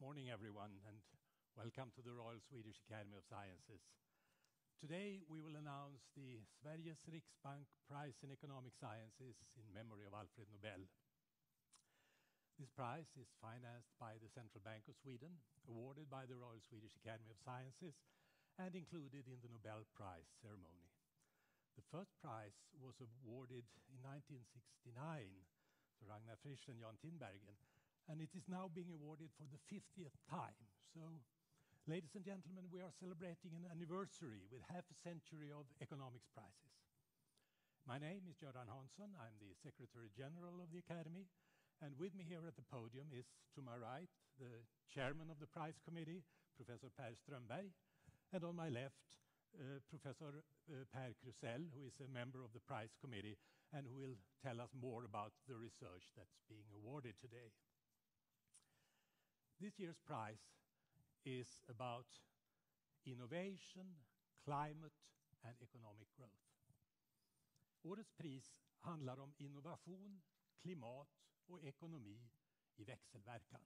Morning, everyone, and welcome to the Royal Swedish Academy of Sciences. Today, we will announce the Sveriges Riksbank Prize in Economic Sciences in memory of Alfred Nobel. This prize is financed by the Central Bank of Sweden, awarded by the Royal Swedish Academy of Sciences, and included in the Nobel Prize ceremony. The first prize was awarded in 1969 to Ragnar Frisch and Jan Tinbergen, and it is now being awarded for the 50th time. So, ladies and gentlemen, we are celebrating an anniversary with half a century of economics prizes. My name is Göran Hansson. I'm the Secretary General of the Academy, and with me here at the podium is, to my right, the Chairman of the Prize Committee, Professor Per Strömberg, and on my left, Professor Per Krusell, who is a member of the Prize Committee and who will tell us more about the research that's being awarded today. This year's prize is about innovation, climate and economic growth. Årets pris handlar om innovation, klimat och ekonomi i växelverkan.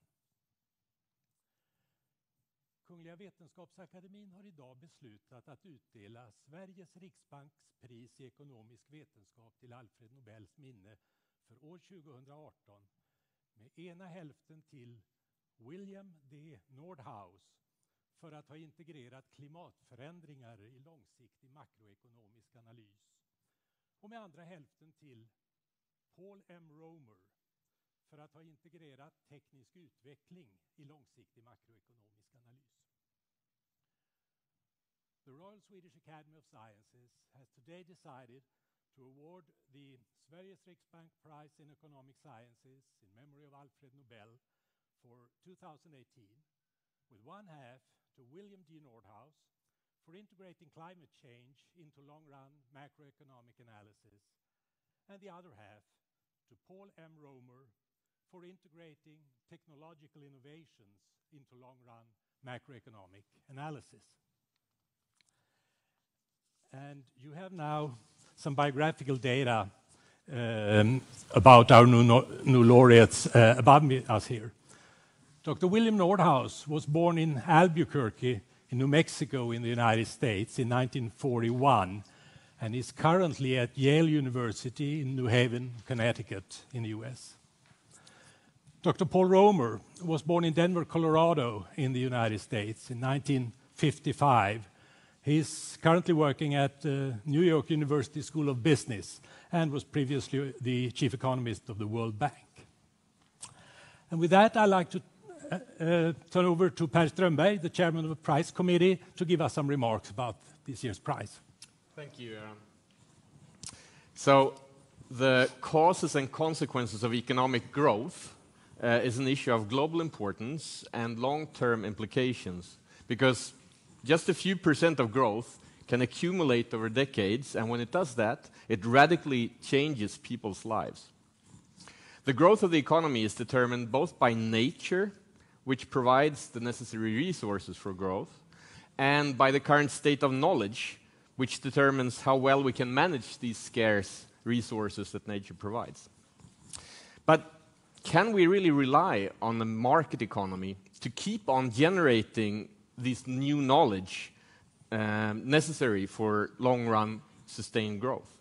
Kungliga Vetenskapsakademin har idag beslutat att utdela Sveriges Riksbanks pris i ekonomisk vetenskap till Alfred Nobels minne för år 2018 med ena hälften till William D. Nordhaus för att ha integrerat klimatförändringar i långsiktig makroekonomisk analys och med andra hälften till Paul M. Romer för att ha integrerat teknisk utveckling i långsiktig makroekonomisk analys. The Royal Swedish Academy of Sciences has today decided to award the Sveriges Riksbank Prize in Economic Sciences in memory of Alfred Nobel for 2018, with one half to William D. Nordhaus for integrating climate change into long-run macroeconomic analysis, and the other half to Paul M. Romer for integrating technological innovations into long-run macroeconomic analysis. And you have now some biographical data about our new laureates above us here. Dr. William Nordhaus was born in Albuquerque in New Mexico in the United States in 1941 and is currently at Yale University in New Haven, Connecticut in the US. Dr. Paul Romer was born in Denver, Colorado in the United States in 1955. He's currently working at New York University School of Business and was previously the chief economist of the World Bank. And with that, I'd like to turn over to Per Strömberg, the chairman of the Prize Committee, to give us some remarks about this year's prize. Thank you. So, the causes and consequences of economic growth is an issue of global importance and long-term implications, because just a few % of growth can accumulate over decades, and when it does that, it radically changes people's lives. The growth of the economy is determined both by nature, which provides the necessary resources for growth, and by the current state of knowledge, which determines how well we can manage these scarce resources that nature provides. But can we really rely on the market economy to keep on generating this new knowledge necessary for long-run sustained growth?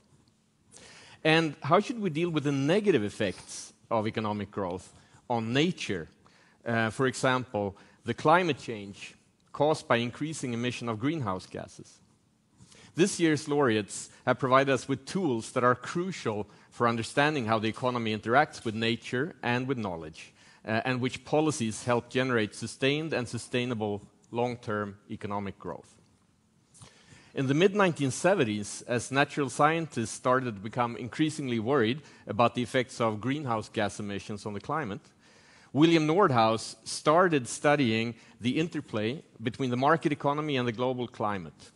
And how should we deal with the negative effects of economic growth on nature? For example, the climate change caused by increasing emission of greenhouse gases. This year's laureates have provided us with tools that are crucial for understanding how the economy interacts with nature and with knowledge, and which policies help generate sustained and sustainable long-term economic growth. In the mid-1970s, as natural scientists started to become increasingly worried about the effects of greenhouse gas emissions on the climate, William Nordhaus started studying the interplay between the market economy and the global climate.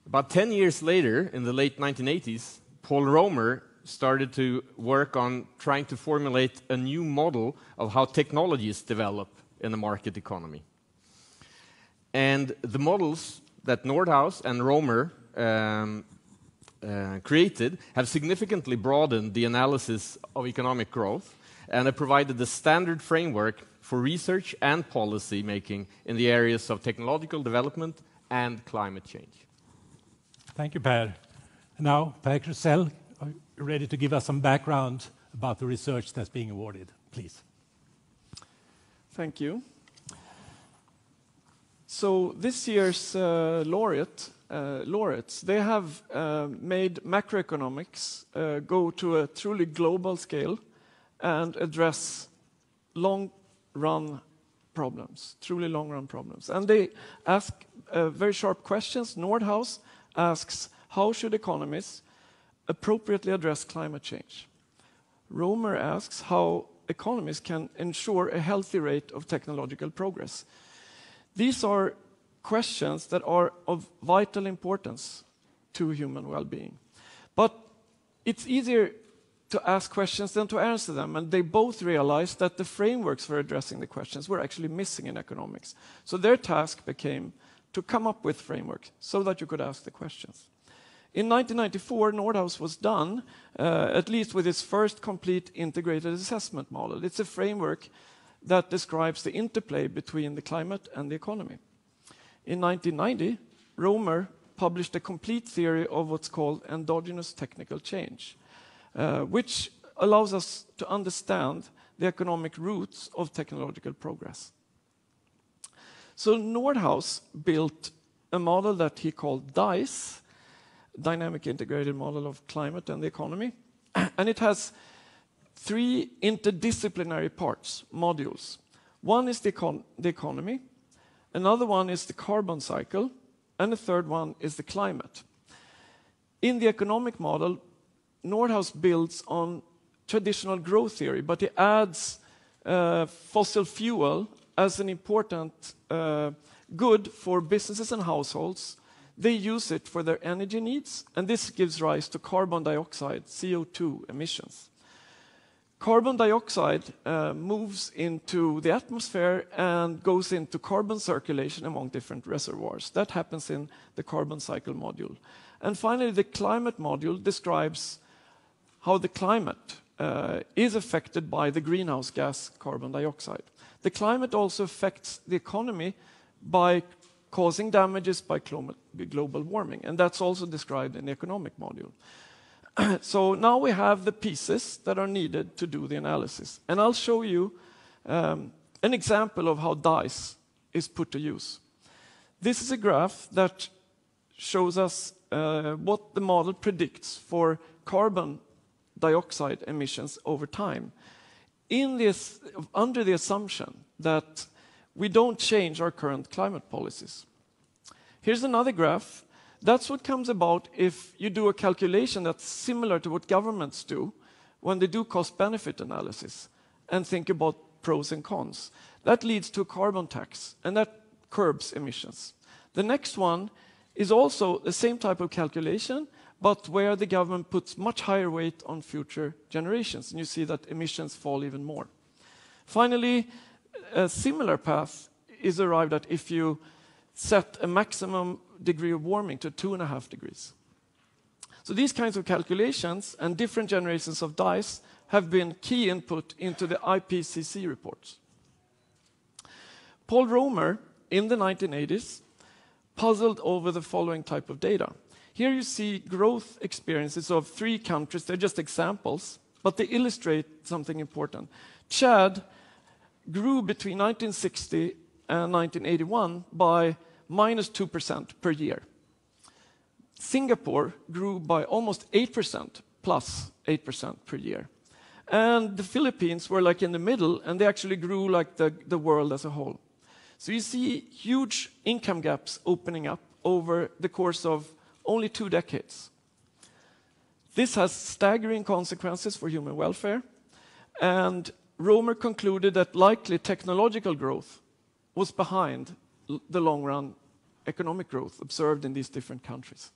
About 10 years later, in the late 1980s, Paul Romer started to work on trying to formulate a new model of how technologies develop in the market economy. And the models that Nordhaus and Romer created have significantly broadened the analysis of economic growth and have provided the standard framework for research and policy making in the areas of technological development and climate change. Thank you, Per. Now, Per Krusell, are you ready to give us some background about the research that's being awarded, please? Thank you. So this year's laureates, they have made macroeconomics go to a truly global scale and address long-run problems, truly long-run problems. And they ask very sharp questions. Nordhaus asks, how should economists appropriately address climate change? Romer asks how economists can ensure a healthy rate of technological progress. These are questions that are of vital importance to human well-being. But it's easier to ask questions than to answer them, and they both realized that the frameworks for addressing the questions were actually missing in economics. So their task became to come up with frameworks so that you could ask the questions. In 1994, Nordhaus was done, at least with its first complete integrated assessment model. It's a framework that describes the interplay between the climate and the economy. In 1990, Romer published a complete theory of what's called endogenous technical change, which allows us to understand the economic roots of technological progress. So Nordhaus built a model that he called DICE, Dynamic Integrated Model of Climate and the Economy, and it has three interdisciplinary parts, modules. One is the economy, another one is the carbon cycle, and the third one is the climate. In the economic model, Nordhaus builds on traditional growth theory, but he adds fossil fuel as an important good for businesses and households. They use it for their energy needs, and this gives rise to carbon dioxide, CO2 emissions. Carbon dioxide moves into the atmosphere and goes into carbon circulation among different reservoirs. That happens in the carbon cycle module. And finally, the climate module describes how the climate is affected by the greenhouse gas carbon dioxide. The climate also affects the economy by causing damages by global warming, and that's also described in the economic module. So now we have the pieces that are needed to do the analysis. And I'll show you an example of how DICE is put to use. This is a graph that shows us what the model predicts for carbon dioxide emissions over time, under the assumption that we don't change our current climate policies. Here's another graph. That's what comes about if you do a calculation that's similar to what governments do when they do cost-benefit analysis and think about pros and cons. That leads to a carbon tax, and that curbs emissions. The next one is also the same type of calculation, but where the government puts much higher weight on future generations, and you see that emissions fall even more. Finally, a similar path is arrived at if you set a maximum degree of warming to 2.5 degrees. So these kinds of calculations and different generations of DICE have been key input into the IPCC reports. Paul Romer, in the 1980s, puzzled over the following type of data. Here you see growth experiences of 3 countries. They're just examples, but they illustrate something important. Chad grew between 1960 and 1981 by -2% per year. Singapore grew by almost 8%, plus 8% per year. And the Philippines were like in the middle, and they actually grew like the world as a whole. So you see huge income gaps opening up over the course of only 2 decades. This has staggering consequences for human welfare, and Romer concluded that likely technological growth was behind the long-run economic growth observed in these different countries.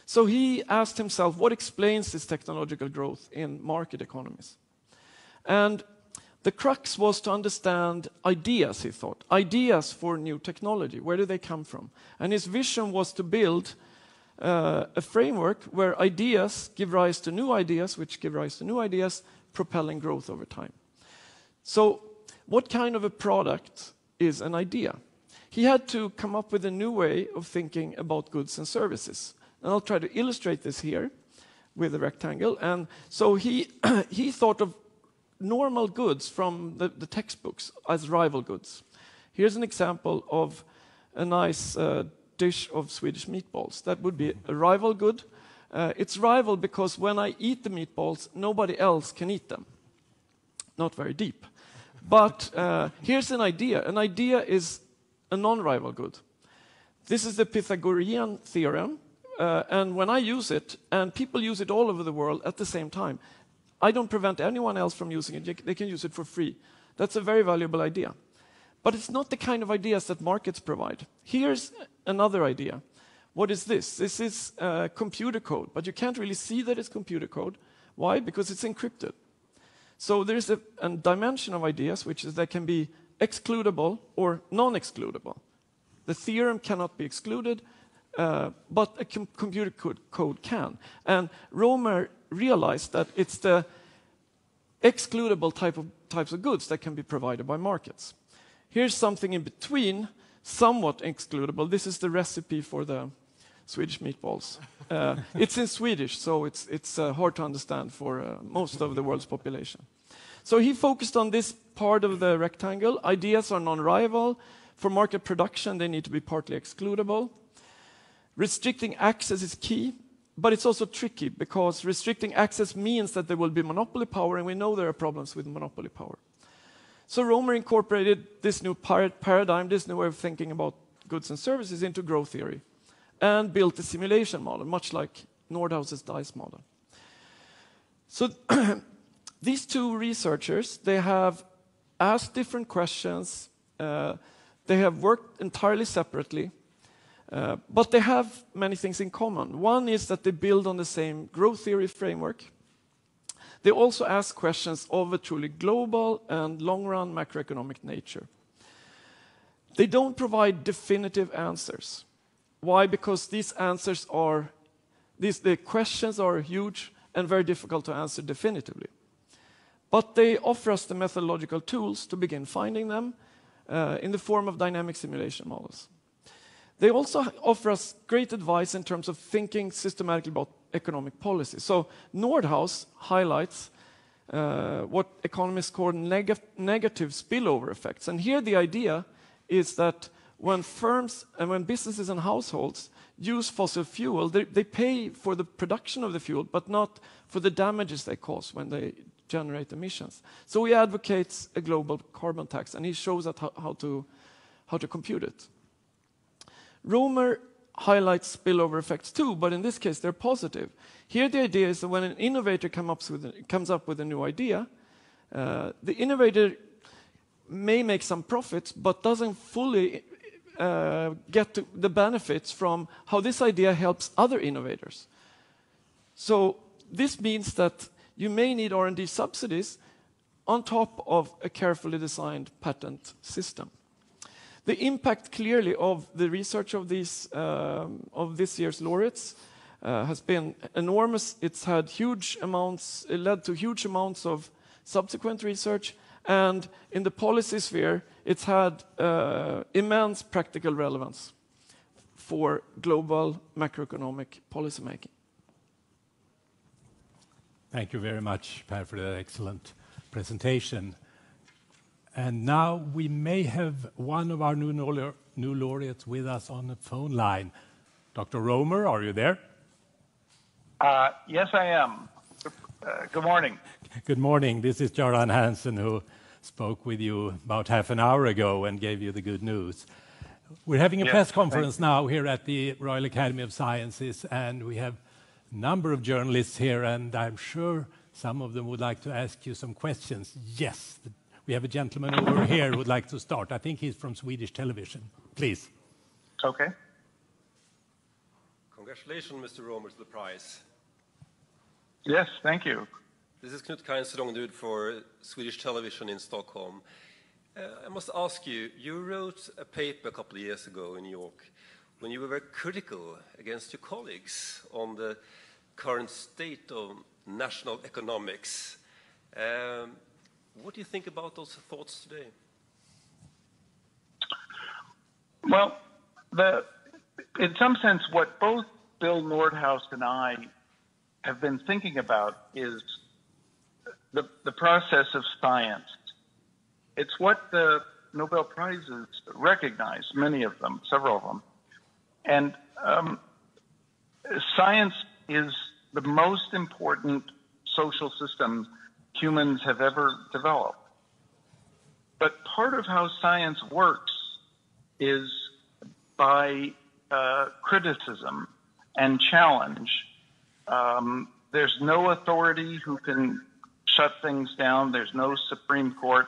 So he asked himself, what explains this technological growth in market economies? And the crux was to understand ideas, he thought, ideas for new technology. Where do they come from? And his vision was to build a framework where ideas give rise to new ideas, which give rise to new ideas, propelling growth over time. So what kind of a product is an idea? He had to come up with a new way of thinking about goods and services. And I'll try to illustrate this here with a rectangle. And so he thought of normal goods from the textbooks as rival goods. Here's an example of a nice dish of Swedish meatballs. That would be a rival good. It's rival because when I eat the meatballs, nobody else can eat them. Not very deep. But here's an idea. An idea is a non-rival good. This is the Pythagorean theorem. And when I use it, and people use it all over the world at the same time, I don't prevent anyone else from using it. They can use it for free. That's a very valuable idea. But it's not the kind of ideas that markets provide. Here's another idea. What is this? This is computer code, but you can't really see that it's computer code. Why? Because it's encrypted. So there's a dimension of ideas which is that can be excludable or non-excludable. The theorem cannot be excluded, but a computer code can. And Romer realized that it's the excludable types of goods that can be provided by markets. Here's something in between, somewhat excludable. This is the recipe for the Swedish meatballs. It's in Swedish, so it's hard to understand for most of the world's population. So he focused on this part of the rectangle. Ideas are non-rival. For market production, they need to be partly excludable. Restricting access is key, but it's also tricky because restricting access means that there will be monopoly power, and we know there are problems with monopoly power. So Romer incorporated this new paradigm, this new way of thinking about goods and services into growth theory, and built a simulation model, much like Nordhaus's dice model. So these two researchers, they have asked different questions, they have worked entirely separately, but they have many things in common. One is that they build on the same growth theory framework. They also ask questions of a truly global and long-run macroeconomic nature. They don't provide definitive answers. Why? Because these answers are, the questions are huge and very difficult to answer definitively. But they offer us the methodological tools to begin finding them in the form of dynamic simulation models. They also offer us great advice in terms of thinking systematically about economic policy. So Nordhaus highlights what economists call negative spillover effects. And here the idea is that when firms and when businesses and households use fossil fuel, they pay for the production of the fuel, but not for the damages they cause when they generate emissions. So he advocates a global carbon tax, and he shows us how to compute it. Romer highlights spillover effects too, but in this case they're positive. Here the idea is that when an innovator comes up with a new idea, the innovator may make some profits, but doesn't fully get to the benefits from how this idea helps other innovators. So this means that you may need R&D subsidies on top of a carefully designed patent system. The impact clearly of the research of these of this year's laureates has been enormous. It's had huge amounts, it led to huge amounts of subsequent research, and in the policy sphere, it's had immense practical relevance for global macroeconomic policymaking. Thank you very much, Per, for that excellent presentation. And now we may have one of our new laureates with us on the phone line. Dr. Romer, are you there? Yes, I am. Good morning. Good morning. This is Göran Hansen, who spoke with you about half an hour ago and gave you the good news. We're having a press conference now here at the Royal Academy of Sciences, and we have a number of journalists here, and I'm sure some of them would like to ask you some questions. Yes, we have a gentleman over here who would like to start. I think he's from Swedish television. Please. Okay. Congratulations, Mr. Romer, to the prize. Yes, thank you. This is Knut Kainselongdud for Swedish television in Stockholm. I must ask you, you wrote a paper a couple of years ago in New York when you were very critical against your colleagues on the current state of national economics. What do you think about those thoughts today? Well, in some sense, what both Bill Nordhaus and I have been thinking about is the process of science. It's what the Nobel Prizes recognize, many of them, several of them. And science is the most important social system humans have ever developed. But part of how science works is by criticism and challenge. There's no authority who can shut things down. There's no Supreme Court.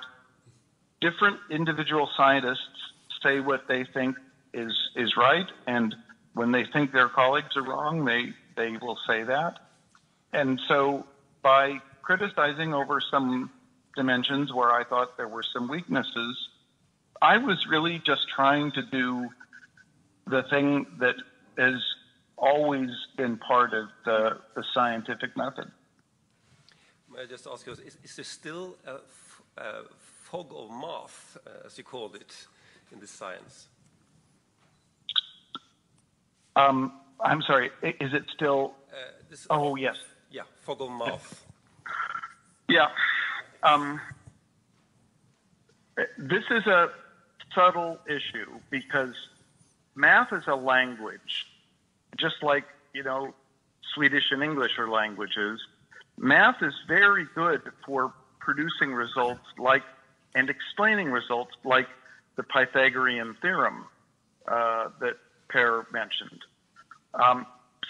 Different individual scientists say what they think is right, and when they think their colleagues are wrong, they will say that. And so by criticizing over some dimensions where I thought there were some weaknesses, I was really just trying to do the thing that has always been part of the scientific method. May I just ask you, is there still a fog of math, as you called it, in this science? I'm sorry, is it still? Oh, yes. Yeah, fog of math. Yeah. This is a subtle issue because math is a language, just like, Swedish and English are languages. Math is very good for producing results and explaining results like the Pythagorean theorem that Per mentioned.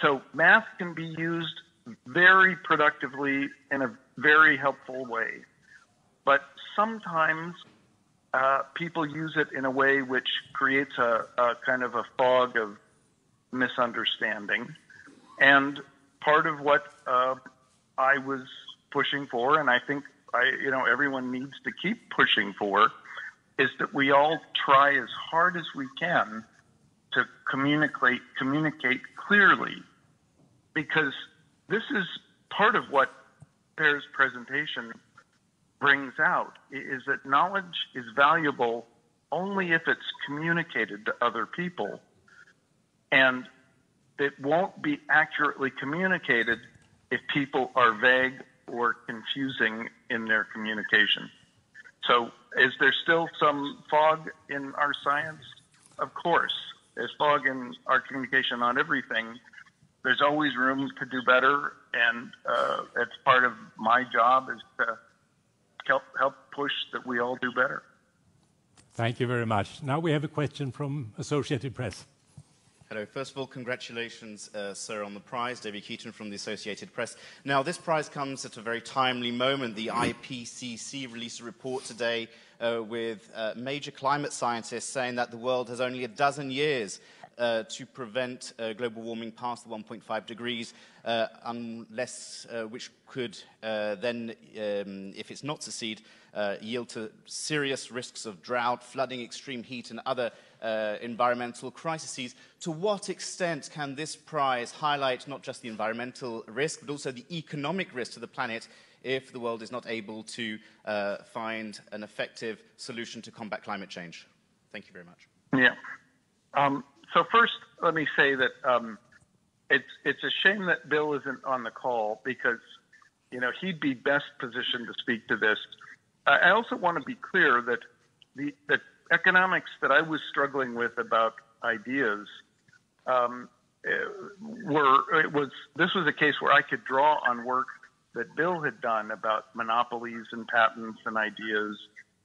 So math can be used very productively in a very helpful way. But sometimes people use it in a way which creates a kind of a fog of misunderstanding. And part of what I was pushing for, and I think everyone needs to keep pushing for, is that we all try as hard as we can to communicate clearly, because this is part of what Per's presentation brings out, is that knowledge is valuable only if it's communicated to other people, and it won't be accurately communicated if people are vague or confusing in their communication. So is there still some fog in our science? Of course. There's fog in our communication on everything. There's always room to do better, and it's part of my job is to help push that we all do better. Thank you very much. Now we have a question from Associated Press. Hello. First of all, congratulations, sir, on the prize. David Keaton from the Associated Press. Now, this prize comes at a very timely moment. The IPCC released a report today with major climate scientists saying that the world has only a dozen years to prevent global warming past the 1.5 degrees, unless which could then, if it's not succeed, yield to serious risks of drought, flooding, extreme heat, and other environmental crises. To what extent can this prize highlight not just the environmental risk, but also the economic risk to the planet if the world is not able to find an effective solution to combat climate change? Thank you very much. Yeah. So first, let me say that it's a shame that Bill isn't on the call, because he'd be best positioned to speak to this. I also want to be clear that the economics that I was struggling with about ideas this was a case where I could draw on work that Bill had done about monopolies and patents and ideas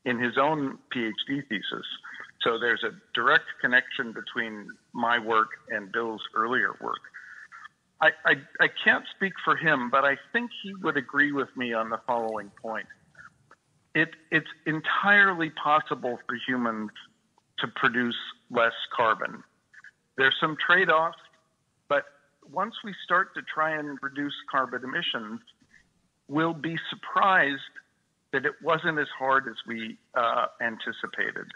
in his own PhD thesis. So there's a direct connection between my work and Bill's earlier work. I can't speak for him, but I think he would agree with me on the following point. It's entirely possible for humans to produce less carbon. There's some trade-offs, but once we start to try and reduce carbon emissions, we'll be surprised that it wasn't as hard as we anticipated.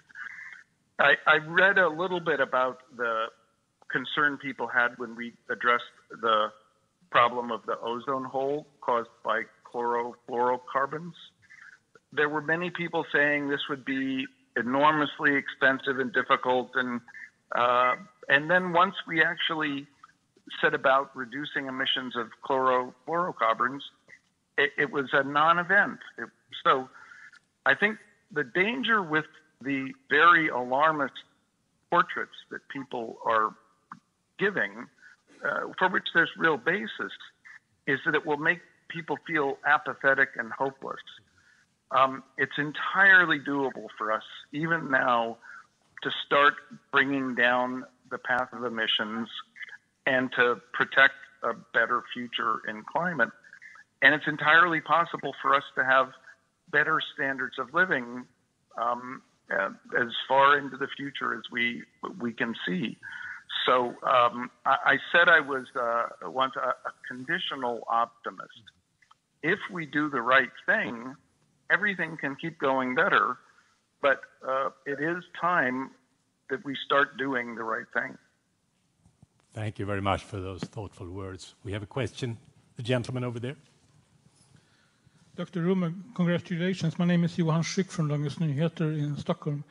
I read a little bit about the concern people had when we addressed the problem of the ozone hole caused by chlorofluorocarbons. there were many people saying this would be enormously expensive and difficult, and then once we actually set about reducing emissions of chlorofluorocarbons, it was a non-event. So I think the danger with the very alarmist portraits that people are giving, for which there's real basis, is that it will make people feel apathetic and hopeless. It's entirely doable for us, even now, to start bringing down the path of emissions and to protect a better future in climate. And it's entirely possible for us to have better standards of living as far into the future as we can see. So I said I was once a conditional optimist. If we do the right thing, everything can keep going better, but it is time that we start doing the right thing. Thank you very much for those thoughtful words. We have a question. The gentleman over there. Dr. Rummer, congratulations. My name is Johan Schick from Dagens Nyheter in Stockholm.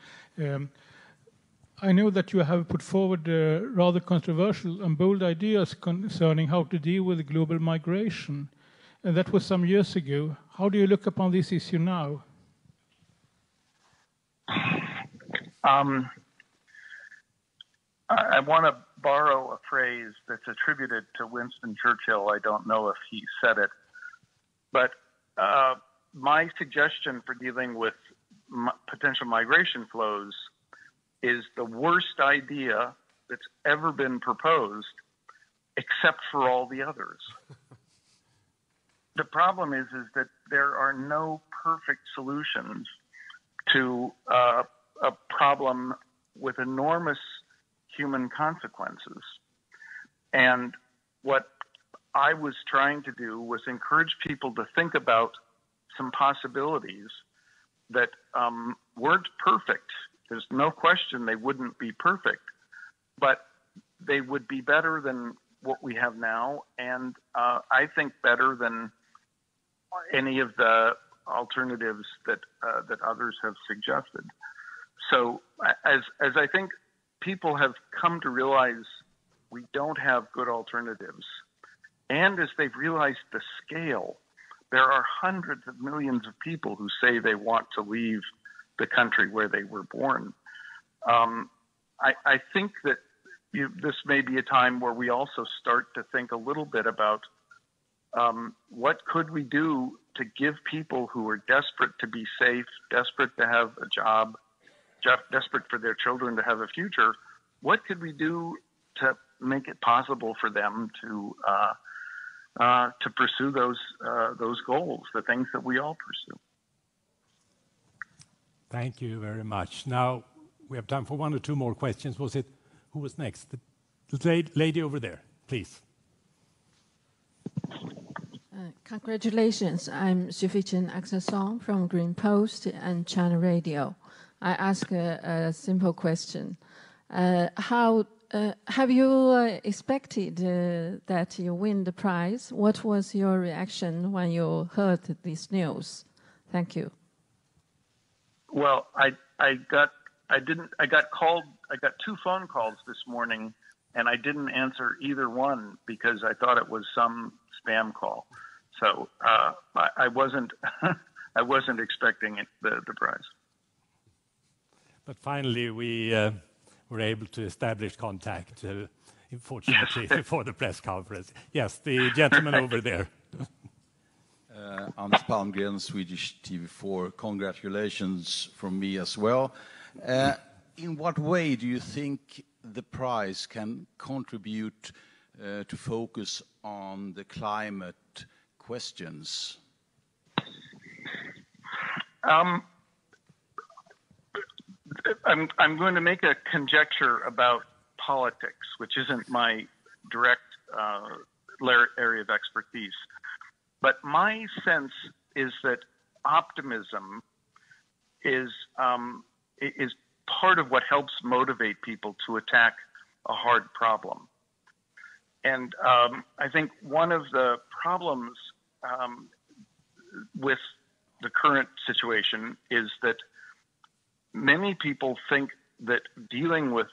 I know that you have put forward rather controversial and bold ideas concerning how to deal with global migration. And that was some years ago. How do you look upon this issue now? I want to borrow a phrase that's attributed to Winston Churchill. I don't know if he said it, but my suggestion for dealing with potential migration flows is the worst idea that's ever been proposed, except for all the others. The problem is that there are no perfect solutions to a problem with enormous human consequences. And what I was trying to do was encourage people to think about some possibilities that weren't perfect. There's no question they wouldn't be perfect, but they would be better than what we have now, and I think better than any of the alternatives that others have suggested. So as I think people have come to realize we don't have good alternatives, and as they've realized the scale, there are hundreds of millions of people who say they want to leave the country where they were born. I think that this may be a time where we also start to think a little bit about what could we do to give people who are desperate to be safe, desperate to have a job, desperate for their children to have a future, what could we do to make it possible for them to pursue those goals, the things that we all pursue? Thank you very much. Now we have time for one or two more questions. Who was next? The lady over there, please. Congratulations. I'm Sufichin Aksasong from Green Post and China Radio. I ask a simple question. How have you expected that you win the prize? What was your reaction when you heard this news? Thank you. Well, I got two phone calls this morning, and I didn't answer either one because I thought it was some spam call. So I wasn't I wasn't expecting the prize. But finally, we were able to establish contact, unfortunately, before the press conference. Yes, the gentleman over there. Anders Palmgren, Swedish TV4. Congratulations from me as well. In what way do you think the prize can contribute to focus on the climate questions? I'm going to make a conjecture about politics, which isn't my direct area of expertise. But my sense is that optimism is part of what helps motivate people to attack a hard problem. And I think one of the problems with the current situation is that many people think that dealing with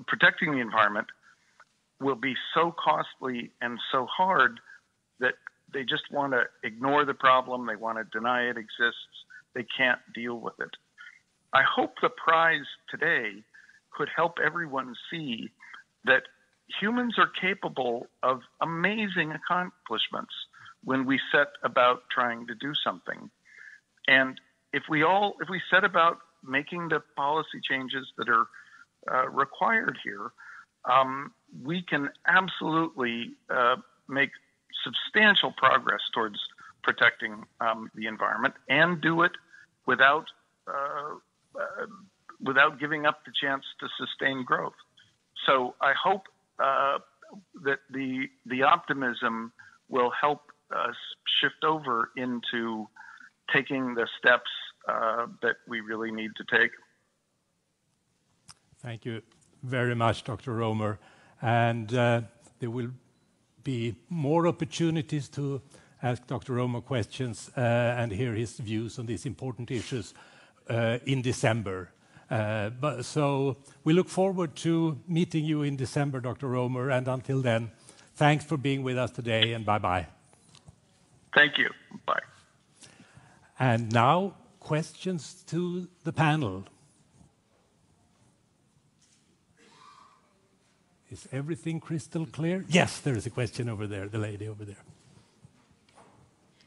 protecting the environment will be so costly and so hard that they just want to ignore the problem. They want to deny it exists. They can't deal with it. I hope the prize today could help everyone see that humans are capable of amazing accomplishments when we set about trying to do something. And if we set about making the policy changes that are required here, we can absolutely make substantial progress towards protecting the environment and do it without giving up the chance to sustain growth. So I hope that the optimism will help us shift over into taking the steps that we really need to take. Thank you very much, Dr. Romer. And there will be more opportunities to ask Dr. Romer questions and hear his views on these important issues in December. So we look forward to meeting you in December, Dr. Romer. And until then, thanks for being with us today, and bye-bye. Thank you. Bye. And now, questions to the panel. Is everything crystal clear? Yes, there is a question over there, the lady over there.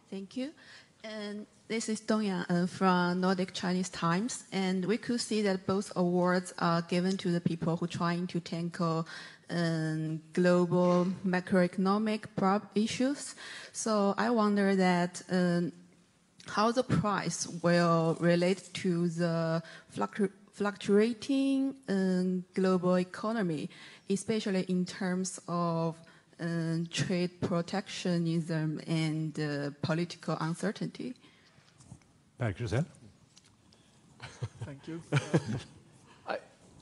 Thank you. And this is Dong Yang from Nordic Chinese Times, and we could see that both awards are given to the people who are trying to tackle global macroeconomic issues. So I wonder that how the prize will relate to the fluctuating global economy, especially in terms of trade protectionism and political uncertainty. Per Krusell. Thank you.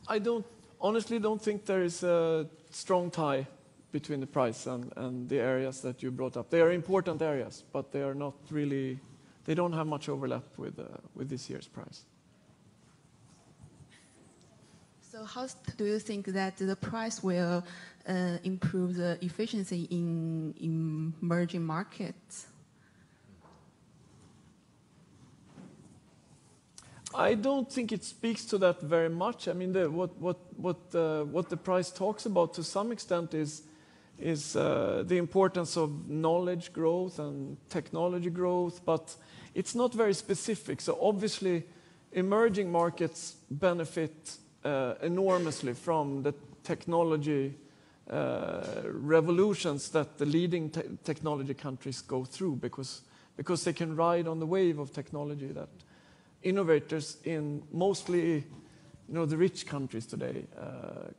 I honestly don't think there is a strong tie between the price and the areas that you brought up. They are important areas, but they are not really. They don't have much overlap with this year's prize. So how do you think that the price will improve the efficiency in emerging markets? I don't think it speaks to that very much. I mean, what the price talks about to some extent is the importance of knowledge growth and technology growth, but it's not very specific. So obviously, emerging markets benefit enormously from the technology revolutions that the leading technology countries go through, because they can ride on the wave of technology that innovators in mostly the rich countries today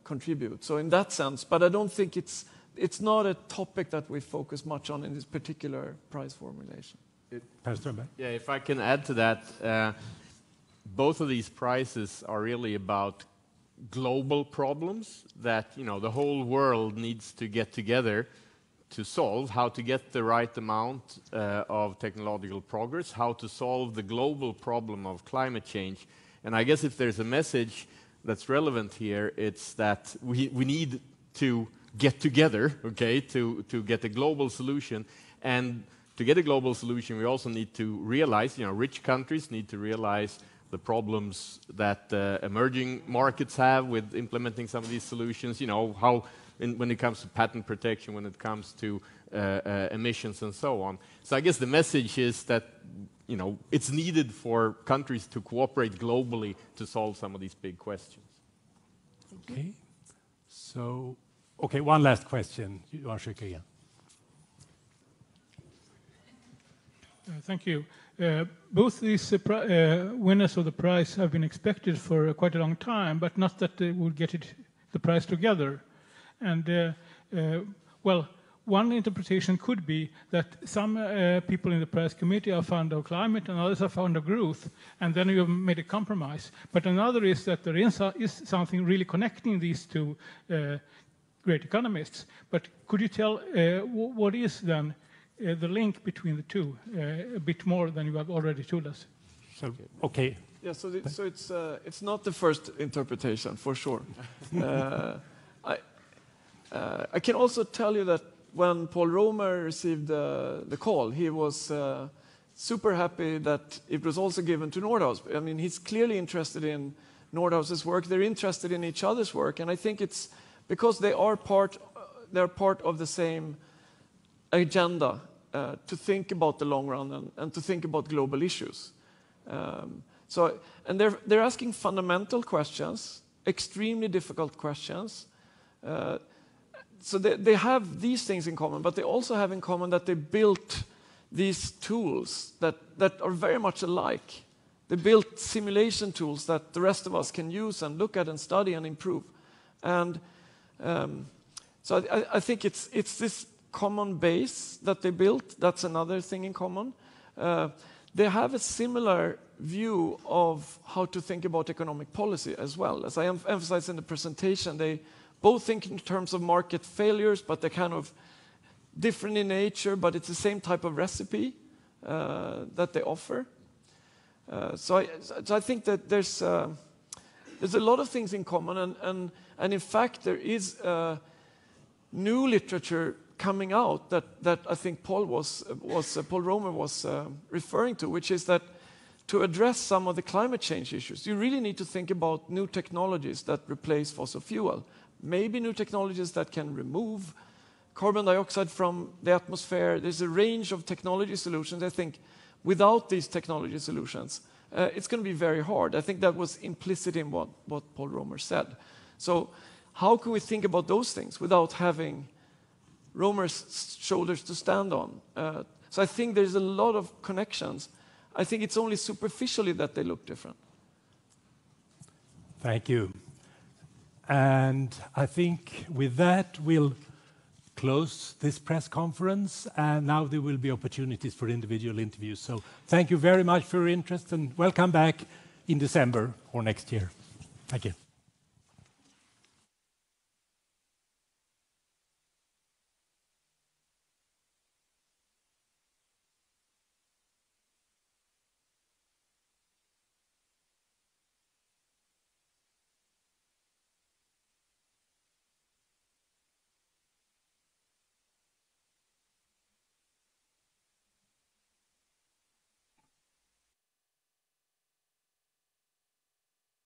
contribute. So in that sense, but I don't think it's not a topic that we focus much on in this particular prize formulation. Yeah, if I can add to that, both of these prizes are really about global problems that the whole world needs to get together to solve, how to get the right amount of technological progress, how to solve the global problem of climate change. And I guess if there's a message that's relevant here, it's that we need to get together, okay, to get a global solution. And to get a global solution, we also need to realize, rich countries need to realize the problems that emerging markets have with implementing some of these solutions, how when it comes to patent protection, when it comes to emissions and so on. So I guess the message is that it's needed for countries to cooperate globally to solve some of these big questions. Okay. So, one last question. Johan Schick again. Thank you. Both these winners of the prize have been expected for quite a long time, but not that they will get the prize together. And, one interpretation could be that some people in the prize committee are fond of climate and others are fond of growth, and then you have made a compromise. But another is that there is something really connecting these two great economists. But could you tell what is then the link between the two a bit more than you have already told us. So, okay. Yeah, so it's not the first interpretation, for sure. I can also tell you that when Paul Romer received the call, he was super happy that it was also given to Nordhaus. I mean, he's clearly interested in Nordhaus's work. They're interested in each other's work, and I think it's because they're part of the same agenda to think about the long run and to think about global issues. And they're asking fundamental questions, extremely difficult questions. So they have these things in common, but they also have in common that they built these tools that are very much alike. They built simulation tools that the rest of us can use and look at and study and improve. And so I think it's this common base that they built. That's another thing in common. They have a similar view of how to think about economic policy as well. As I emphasized in the presentation, they both think in terms of market failures, but they're kind of different in nature, but it's the same type of recipe that they offer. So I think that there's a lot of things in common, and in fact there is new literature coming out that I think Paul Romer was referring to, which is that to address some of the climate change issues, you really need to think about new technologies that replace fossil fuel. Maybe new technologies that can remove carbon dioxide from the atmosphere. There's a range of technology solutions. I think without these technology solutions, it's going to be very hard. I think that was implicit in what Paul Romer said. So how can we think about those things without having Romer's shoulders to stand on? So I think there's a lot of connections. I think it's only superficially that they look different. Thank you. And I think with that, we'll close this press conference, and now there will be opportunities for individual interviews. So thank you very much for your interest, and welcome back in December or next year. Thank you.